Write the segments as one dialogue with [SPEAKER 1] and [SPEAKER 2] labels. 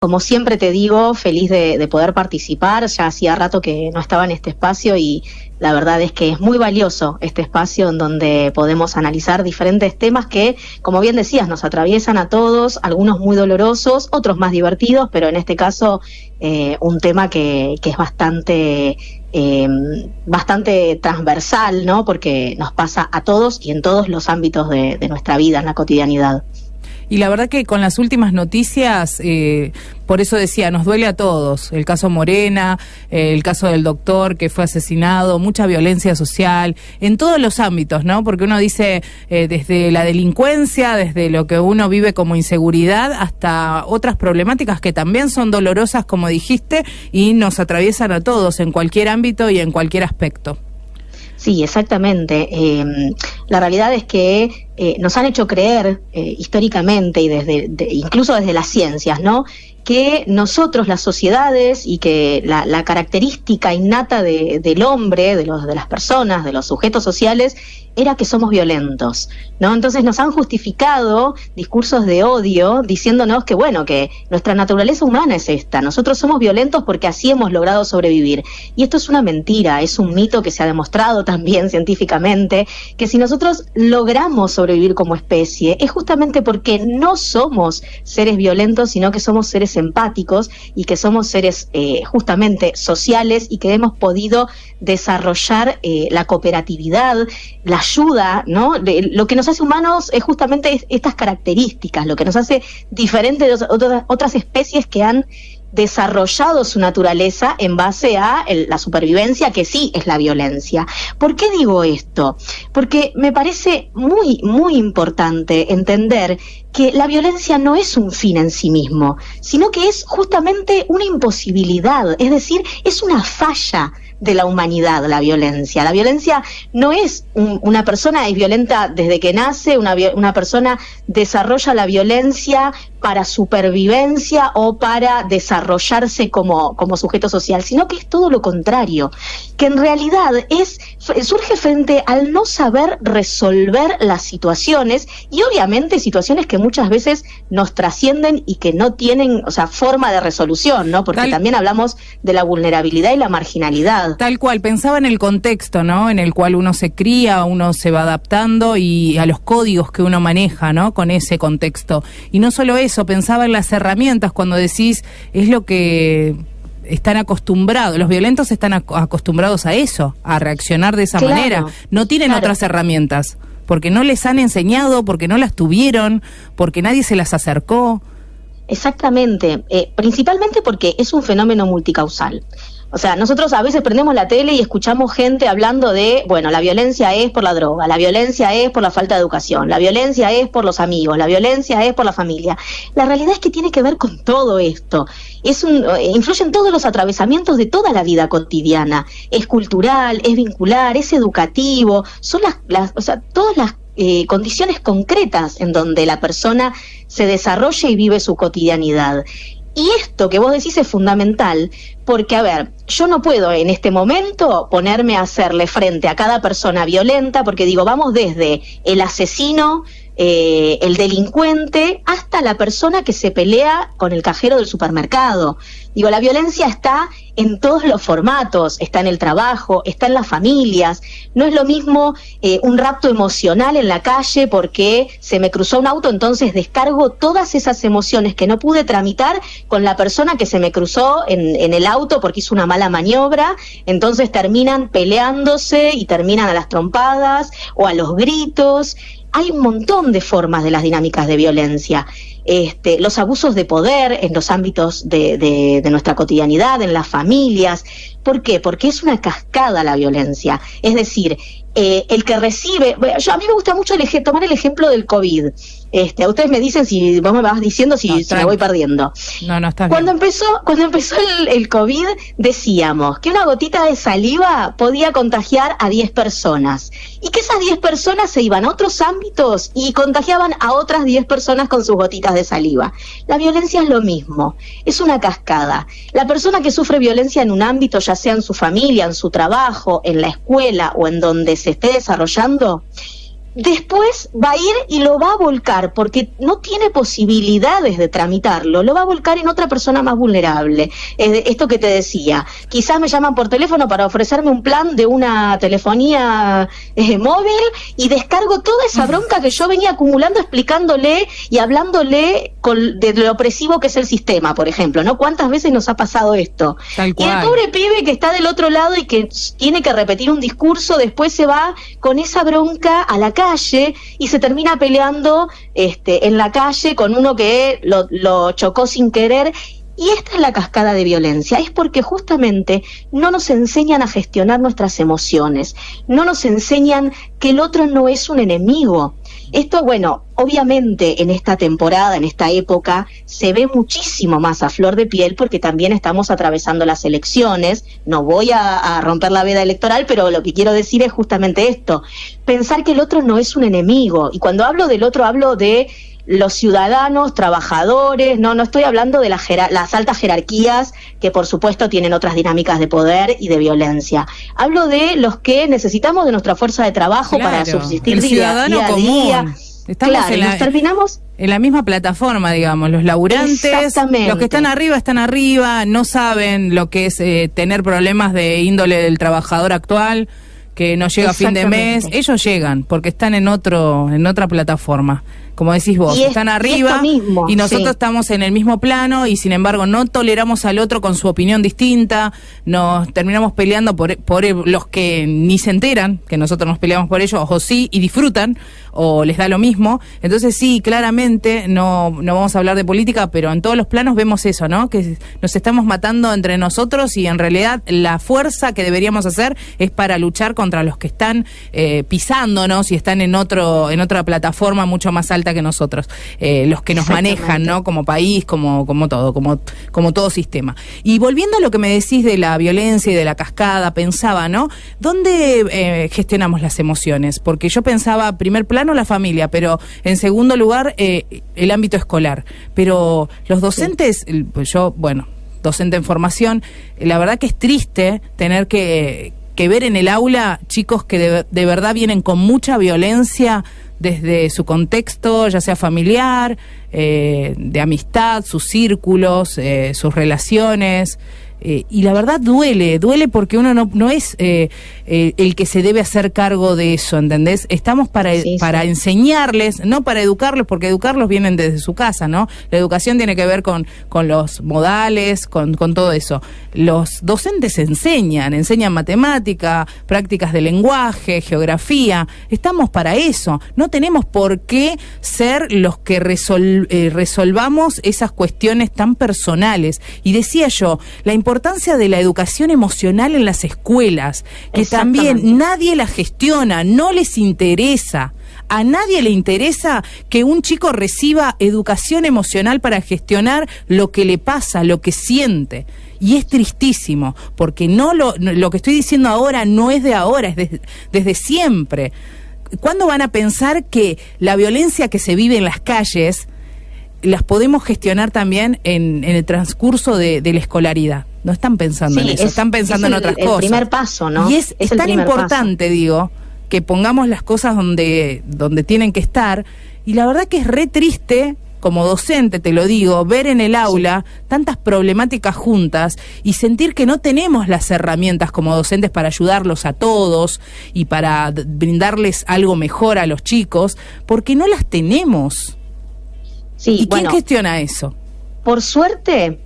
[SPEAKER 1] Como siempre te digo, feliz de poder participar. Ya hacía rato que no estaba en este espacio y la verdad es que es muy valioso este espacio en donde podemos analizar diferentes temas que, como bien decías, nos atraviesan a todos, algunos muy dolorosos, otros más divertidos, pero en este caso un tema que es bastante transversal, ¿no? Porque nos pasa a todos y en todos los ámbitos de nuestra vida, en la cotidianidad.
[SPEAKER 2] Y la verdad que con las últimas noticias, por eso decía, nos duele a todos. El caso Morena, el caso del doctor que fue asesinado, mucha violencia social, en todos los ámbitos, ¿no? Porque uno dice, desde la delincuencia, desde lo que uno vive como inseguridad, hasta otras problemáticas que también son dolorosas, como dijiste, y nos atraviesan a todos en cualquier ámbito y en cualquier aspecto.
[SPEAKER 1] Sí, exactamente. La realidad es que nos han hecho creer históricamente y incluso desde las ciencias, ¿no?, que nosotros, las sociedades, y que la característica innata del hombre, de las personas, de los sujetos sociales, era que somos violentos, ¿no? Entonces nos han justificado discursos de odio diciéndonos que, bueno, que nuestra naturaleza humana es esta, nosotros somos violentos porque así hemos logrado sobrevivir. Y esto es una mentira, es un mito que se ha demostrado también científicamente, que si nosotros logramos sobrevivir como especie, es justamente porque no somos seres violentos, sino que somos seres empáticos y que somos seres justamente sociales y que hemos podido desarrollar la cooperatividad, la ayuda, ¿no? Lo que nos hace humanos es justamente estas características, lo que nos hace diferente de otras especies que han desarrollado su naturaleza en base a la supervivencia, que sí es la violencia. ¿Por qué digo esto? Porque me parece muy, muy importante entender que la violencia no es un fin en sí mismo, sino que es justamente una imposibilidad, es decir, es una falla de la humanidad, la violencia. La violencia no es una persona es violenta desde que nace, una persona desarrolla la violencia para supervivencia o para desarrollarse como sujeto social, sino que es todo lo contrario, que en realidad surge frente al no saber resolver las situaciones, y obviamente situaciones que muchas veces nos trascienden y que no tienen, forma de resolución, ¿no? Porque también hablamos de la vulnerabilidad y la marginalidad.
[SPEAKER 2] Tal cual, pensaba en el contexto, ¿no?, en el cual uno se cría, uno se va adaptando y a los códigos que uno maneja, ¿no?, con ese contexto. Y no solo eso, pensaba en las herramientas cuando decís, es lo que están acostumbrados, los violentos están acostumbrados a eso, a reaccionar de esa manera. No tienen otras herramientas, porque no les han enseñado, porque no las tuvieron, porque nadie se las acercó.
[SPEAKER 1] Exactamente, principalmente porque es un fenómeno multicausal. O sea, nosotros a veces prendemos la tele y escuchamos gente hablando de, bueno, la violencia es por la droga, la violencia es por la falta de educación, la violencia es por los amigos, la violencia es por la familia. La realidad es que tiene que ver con todo esto. Influye en todos los atravesamientos de toda la vida cotidiana. Es cultural, es vincular, es educativo, son todas las condiciones concretas en donde la persona se desarrolla y vive su cotidianidad. Y esto que vos decís es fundamental porque, a ver, yo no puedo en este momento ponerme a hacerle frente a cada persona violenta, porque digo, vamos desde el asesino, el delincuente, hasta la persona que se pelea con el cajero del supermercado. Digo, la violencia está en todos los formatos, está en el trabajo, está en las familias. No es lo mismo un rapto emocional en la calle porque se me cruzó un auto, entonces descargo todas esas emociones que no pude tramitar con la persona que se me cruzó en el auto porque hizo una mala maniobra, entonces terminan peleándose y terminan a las trompadas o a los gritos. Hay un montón de formas de las dinámicas de violencia. Los abusos de poder en los ámbitos de nuestra cotidianidad, en las familias. ¿Por qué? Porque es una cascada la violencia. Es decir, el que recibe... a mí me gusta mucho tomar el ejemplo del COVID. A ustedes me dicen, si vos me vas diciendo si me voy perdiendo.
[SPEAKER 2] No, está bien.
[SPEAKER 1] Cuando empezó el COVID, decíamos que una gotita de saliva podía contagiar a 10 personas. Y que esas 10 personas se iban a otros ámbitos y contagiaban a otras 10 personas con sus gotitas de saliva. La violencia es lo mismo, es una cascada. La persona que sufre violencia en un ámbito, ya sea en su familia, en su trabajo, en la escuela o en donde se esté desarrollando, después va a ir y lo va a volcar, porque no tiene posibilidades de tramitarlo, lo va a volcar en otra persona más vulnerable. Esto que te decía, quizás me llaman por teléfono para ofrecerme un plan de una telefonía móvil y descargo toda esa bronca que yo venía acumulando, explicándole y hablándole de lo opresivo que es el sistema, por ejemplo, ¿no? ¿Cuántas veces nos ha pasado esto?
[SPEAKER 2] Tal cual.
[SPEAKER 1] Y el pobre pibe que está del otro lado y que tiene que repetir un discurso, después se va con esa bronca a la calle y se termina peleando en la calle con uno que lo chocó sin querer. Y esta es la cascada de violencia, es porque justamente no nos enseñan a gestionar nuestras emociones, no nos enseñan que el otro no es un enemigo. Esto, bueno, obviamente en esta temporada, en esta época, se ve muchísimo más a flor de piel porque también estamos atravesando las elecciones. No voy a romper la veda electoral, pero lo que quiero decir es justamente esto, pensar que el otro no es un enemigo. Y cuando hablo del otro, hablo de los ciudadanos, trabajadores, no estoy hablando de las altas jerarquías que por supuesto tienen otras dinámicas de poder y de violencia. Hablo de los que necesitamos de nuestra fuerza de trabajo, claro, para subsistir día a día.
[SPEAKER 2] Estamos
[SPEAKER 1] claro, terminamos
[SPEAKER 2] en la misma plataforma, digamos, los laburantes, los que están arriba, no saben lo que es tener problemas de índole del trabajador actual, que no llega a fin de mes. Ellos llegan porque están en otra plataforma. Como decís vos, están arriba y nosotros estamos en el mismo plano y sin embargo no toleramos al otro con su opinión distinta, nos terminamos peleando por los que ni se enteran que nosotros nos peleamos por ellos, o sí, y disfrutan, o les da lo mismo. Entonces sí, claramente, no vamos a hablar de política, pero en todos los planos vemos eso, ¿no? Que nos estamos matando entre nosotros y en realidad la fuerza que deberíamos hacer es para luchar contra los que están pisándonos y están en otra plataforma mucho más alta que nosotros, los que nos manejan, ¿no? Como país, como todo sistema. Y volviendo a lo que me decís de la violencia y de la cascada, pensaba, ¿no? ¿Dónde gestionamos las emociones? Porque yo pensaba, primer plano, la familia, pero en segundo lugar, el ámbito escolar. Pero los docentes, yo, bueno, docente en formación, la verdad que es triste tener que ver en el aula chicos que de verdad vienen con mucha violencia desde su contexto, ya sea familiar, de amistad, sus círculos, sus relaciones. Y la verdad duele porque uno no es el que se debe hacer cargo de eso, ¿entendés? Estamos para enseñarles, no para educarlos, porque educarlos vienen desde su casa, ¿no? La educación tiene que ver con los modales, con todo eso. Los docentes enseñan matemática, prácticas de lenguaje, geografía. Estamos para eso. No tenemos por qué ser los que resolvamos esas cuestiones tan personales. Y decía yo, la importancia de la educación emocional en las escuelas, que también nadie la gestiona, no les interesa. A nadie le interesa que un chico reciba educación emocional para gestionar lo que le pasa, lo que siente. Y es tristísimo, porque lo que estoy diciendo ahora no es de ahora, es desde siempre. ¿Cuándo van a pensar que la violencia que se vive en las calles las podemos gestionar también en el transcurso de la escolaridad? No están pensando en eso, están pensando en otras cosas.
[SPEAKER 1] Es el primer paso, ¿no?
[SPEAKER 2] Y es tan importante, digo, que pongamos las cosas donde tienen que estar. Y la verdad que es re triste, como docente te lo digo, ver en el aula tantas problemáticas juntas y sentir que no tenemos las herramientas como docentes para ayudarlos a todos y para brindarles algo mejor a los chicos, porque no las tenemos. ¿Y quién gestiona eso?
[SPEAKER 1] Por suerte,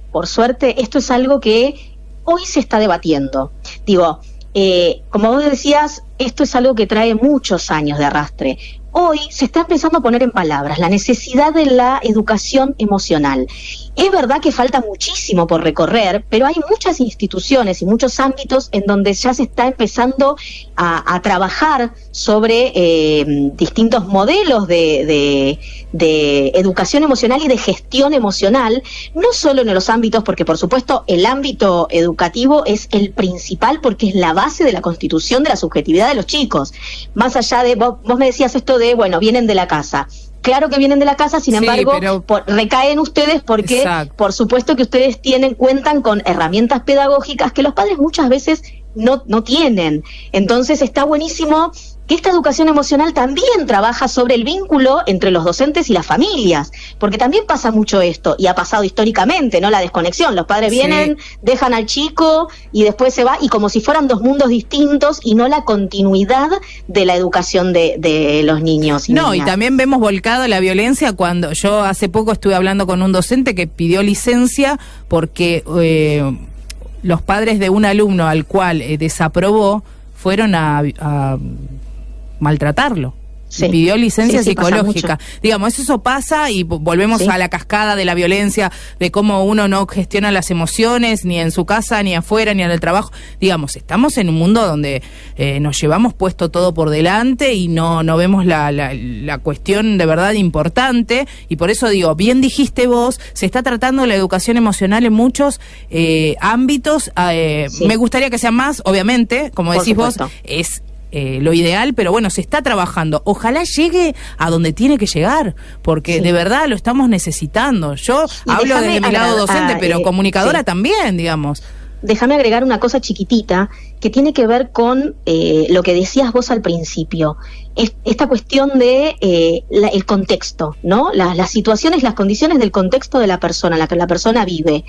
[SPEAKER 1] esto es algo que hoy se está debatiendo. Digo, como vos decías, esto es algo que trae muchos años de arrastre. Hoy se está empezando a poner en palabras la necesidad de la educación emocional. Es verdad que falta muchísimo por recorrer, pero hay muchas instituciones y muchos ámbitos en donde ya se está empezando a trabajar sobre distintos modelos de educación emocional y de gestión emocional, no solo en los ámbitos, porque por supuesto el ámbito educativo es el principal porque es la base de la constitución de la subjetividad de los chicos. Más allá de, vos me decías esto de, bueno, vienen de la casa. Claro que vienen de la casa, sin embargo, recaen ustedes porque, exacto, por supuesto que ustedes cuentan con herramientas pedagógicas que los padres muchas veces no tienen. Entonces está buenísimo que esta educación emocional también trabaja sobre el vínculo entre los docentes y las familias, porque también pasa mucho esto, y ha pasado históricamente, ¿no? La desconexión, los padres vienen, dejan al chico y después se va, y como si fueran dos mundos distintos y no la continuidad de la educación de los niños y niñas.
[SPEAKER 2] Y también vemos volcado la violencia cuando yo hace poco estuve hablando con un docente que pidió licencia porque los padres de un alumno al cual desaprobó fueron a maltratarlo. Sí. Pidió licencia psicológica. Digamos, eso pasa y volvemos a la cascada de la violencia, de cómo uno no gestiona las emociones, ni en su casa, ni afuera, ni en el trabajo. Digamos, estamos en un mundo donde nos llevamos puesto todo por delante y no vemos la cuestión de verdad importante, y por eso digo, bien dijiste vos, se está tratando la educación emocional en muchos ámbitos. Me gustaría que sea más, obviamente, como decís vos, es lo ideal, pero bueno, se está trabajando. Ojalá llegue a donde tiene que llegar, porque de verdad lo estamos necesitando. Yo hablo desde mi lado docente, pero comunicadora también, digamos.
[SPEAKER 1] Déjame agregar una cosa chiquitita que tiene que ver con lo que decías vos al principio. Esta cuestión de el contexto, ¿no? Las situaciones, las condiciones del contexto de la persona, la que la persona vive.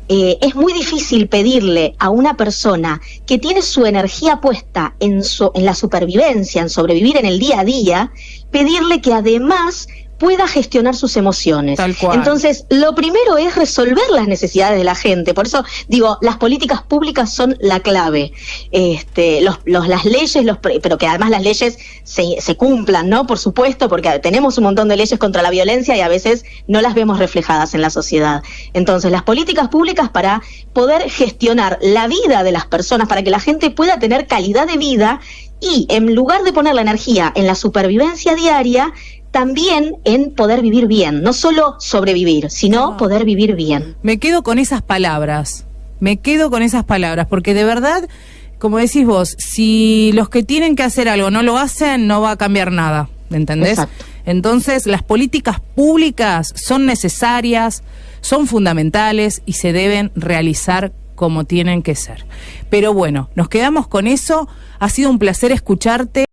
[SPEAKER 1] Es muy difícil pedirle a una persona que tiene su energía puesta en la supervivencia, en sobrevivir en el día a día, pedirle que además pueda gestionar sus emociones.
[SPEAKER 2] Tal cual.
[SPEAKER 1] Entonces, lo primero es resolver las necesidades de la gente. Por eso digo, las políticas públicas son la clave. Las leyes, pero que además las leyes se cumplan, ¿no? Por supuesto, porque tenemos un montón de leyes contra la violencia y a veces no las vemos reflejadas en la sociedad. Entonces, las políticas públicas para poder gestionar la vida de las personas, para que la gente pueda tener calidad de vida y en lugar de poner la energía en la supervivencia diaria, también en poder vivir bien, no solo sobrevivir, sino poder vivir bien.
[SPEAKER 2] Me quedo con esas palabras, porque de verdad, como decís vos, si los que tienen que hacer algo no lo hacen, no va a cambiar nada, ¿entendés?
[SPEAKER 1] Exacto.
[SPEAKER 2] Entonces, las políticas públicas son necesarias, son fundamentales y se deben realizar como tienen que ser. Pero bueno, nos quedamos con eso, ha sido un placer escucharte.